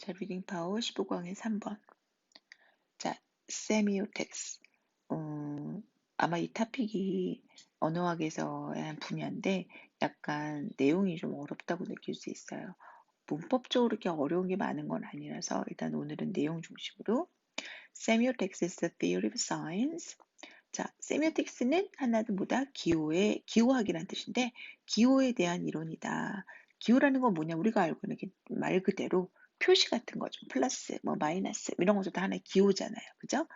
자, 리딩 파워 15강의 3번. 자, 세미오틱스. 아마 이 토픽이 언어학에서의 한 분야인데 약간 내용이 좀 어렵다고 느낄 수 있어요. 문법적으로 이렇게 어려운 게 많은 건 아니라서 일단 오늘은 내용 중심으로 Semiotics is the theory of science. 자, 세미오틱스는 하나는 뭐다? 기호학이라는 뜻인데 기호에 대한 이론이다. 기호라는 건 뭐냐? 우리가 알고 있는 말 그대로 표시 같은 거죠. 플러스, 뭐 마이너스 이런 것도 다 하나의 기호잖아요. 그죠?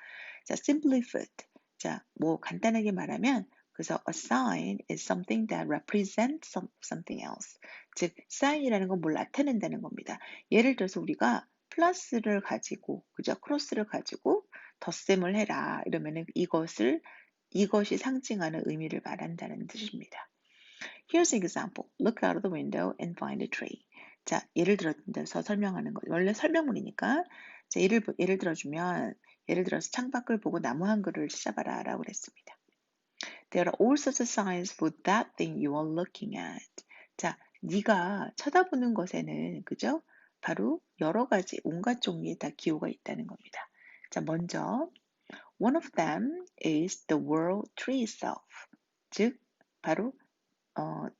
자, simply put. 자, 뭐 간단하게 말하면 그래서 a sign is something that represents something else. 즉, sign이라는 건 뭘 나타낸다는 겁니다. 예를 들어서 우리가 플러스를 가지고, 그죠? 크로스를 가지고 덧셈을 해라. 이러면은 이것이 상징하는 의미를 말한다는 뜻입니다. Here's an example. Look out of the window and find a tree. 자, 예를 들어서 설명하는 거. 원래 설명문이니까. 자, 예를 들어주면, 예를 들어서 창밖을 보고 나무 한 그루를 찾아봐라 라고 그랬습니다. There are all sorts of signs for that thing you are looking at. 자, 네가 쳐다보는 것에는, 그죠? 바로 여러 가지, 온갖 종류의 다 기호가 있다는 겁니다. 자, 먼저, one of them is the word tree itself. 즉, 바로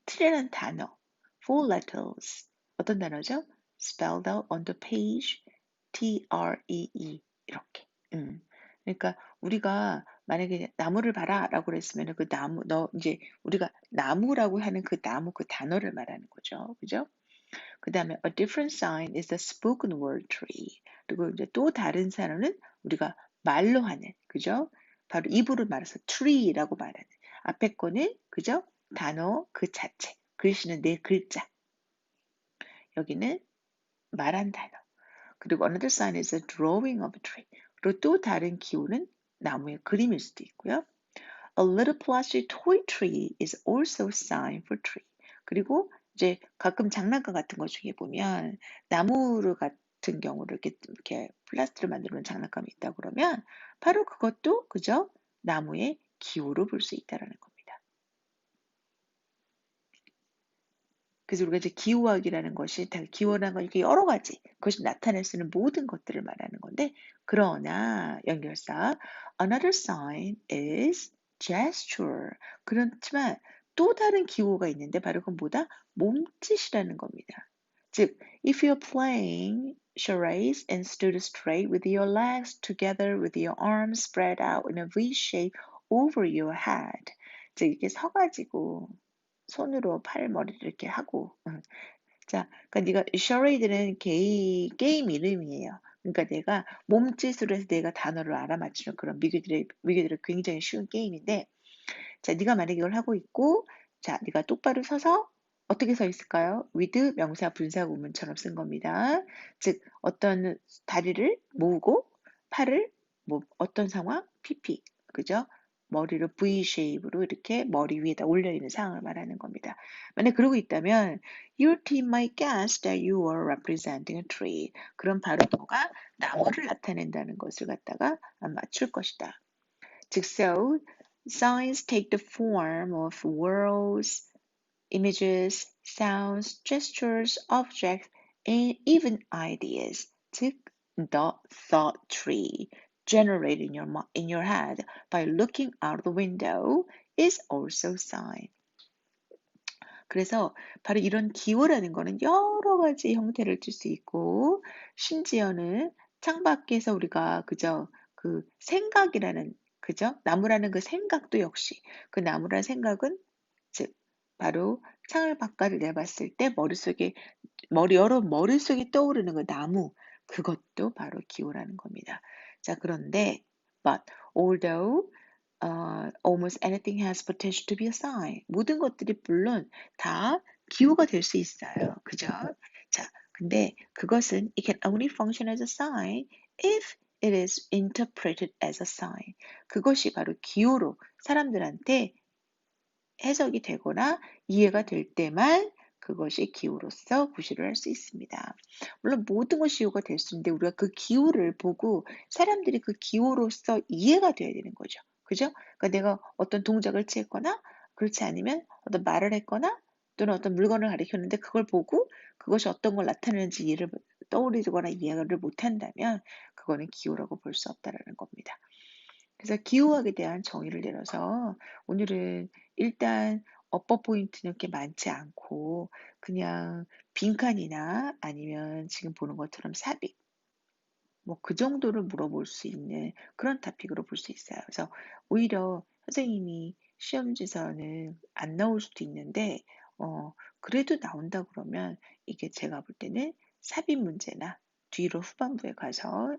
tree라는 단어, four letters. 어떤 단어죠? spelled out on the page, T-R-E-E. 이렇게. 그러니까 우리가 만약에 나무를 봐라 라고 그랬으면 그 나무, 이제 우리가 나무라고 하는 그 나무 그 단어를 말하는 거죠. 그죠? 그 다음에 a different sign is the spoken word tree. 그리고 이제 또 다른 단어는 우리가 말로 하는, 그죠? 바로 입으로 말해서 tree라고 말하는. 앞에 거는, 그죠? 단어 그 자체. 글씨는 네 글자. 여기는 말한 단어. 그리고 another sign is a drawing of a tree. 그리고 또 다른 기호는 나무의 그림일 수도 있고요. A little plastic toy tree is also a sign for tree. 그리고 이제 가끔 장난감 같은 것 중에 보면 나무를 같은 경우를 이렇게 플라스틱으로 만들어 놓은 장난감이 있다 그러면 바로 그것도 그죠? 나무의 기호로 볼 수 있다라는 겁니다. 그래서 우리가 이제 기호학이라는 것이 기호라는 건 이렇게 여러 가지 그것이 나타낼 수 있는 모든 것들을 말하는 건데 그러나 연결사 another sign is gesture. 그렇지만 또 다른 기호가 있는데 바로 그건 뭐다? 몸짓이라는 겁니다. 즉, if you're playing charades and stood straight with your legs together with your arms spread out in a V shape over your head. 즉, 이렇게 서가지고 손으로 팔 머리를 이렇게 하고 자, 그러니까 네가 셔레이드는 게임 이름이에요. 그러니까 내가 몸짓으로 해서 내가 단어를 알아맞추는 그런 미국들의 굉장히 쉬운 게임인데 자, 네가 만약에 이걸 하고 있고 자, 네가 똑바로 서서 어떻게 서 있을까요? with 명사 분사 구문처럼 쓴 겁니다. 즉 어떤 다리를 모으고 팔을 뭐 어떤 상황? PP. 그죠? 머리를 V 쉐입으로 이렇게 머리 위에다 올려 있는 상황을 말하는 겁니다. 만약 그러고 있다면 your team might guess that you are representing a tree. 그럼 바로 너가 나무를 나타낸다는 것을 갖다가 맞출 것이다. 즉, so signs take the form of words, images, sounds, gestures, objects, and even ideas. 즉, the thought tree generated in your head by looking out the window is also sign. 그래서 바로 이런 기호라는 거는 여러 가지 형태를 띨 수 있고 심지어는 창밖에서 우리가 그저 그 생각이라는 그죠? 나무라는 그 생각도 역시 그 나무라는 생각은 즉 바로 창을 바깥을 내봤을 때 머릿속에 떠오르는 그 나무 그것도 바로 기호라는 겁니다. 자, 그런데 but although almost anything has potential to be a sign. 모든 것들이 물론 다 기호가 될 수 있어요. 그죠? 자, 근데 그것은 it can only function as a sign if it is interpreted as a sign. 그것이 바로 기호로 사람들한테 해석이 되거나 이해가 될 때만 그것이 기호로서 구실을 할 수 있습니다. 물론 모든 것이 기호가 될 수 있는데 우리가 그 기호를 보고 사람들이 그 기호로서 이해가 돼야 되는 거죠. 그죠? 그러니까 내가 어떤 동작을 취했거나 그렇지 않으면 어떤 말을 했거나 또는 어떤 물건을 가리켰는데 그걸 보고 그것이 어떤 걸 나타내는지 이해를 떠오르거나 이해를 못한다면 그거는 기호라고 볼 수 없다라는 겁니다. 그래서 기호학에 대한 정의를 내려서 오늘은 일단 업버 포인트는 그렇게 많지 않고 그냥 빈칸이나 아니면 지금 보는 것처럼 삽입 뭐 그 정도를 물어볼 수 있는 그런 토픽으로 볼 수 있어요. 그래서 오히려 선생님이 시험지에서는 안 나올 수도 있는데 그래도 나온다 그러면 이게 제가 볼 때는 삽입 문제나 뒤로 후반부에 가서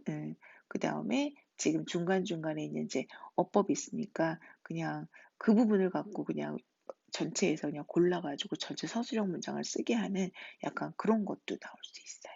그다음에 지금 중간중간에 있는 이제 어법이 있으니까 그냥 그 부분을 갖고 그냥 전체에서 그냥 골라 가지고 전체 서술형 문장을 쓰게 하는 약간 그런 것도 나올 수 있어요.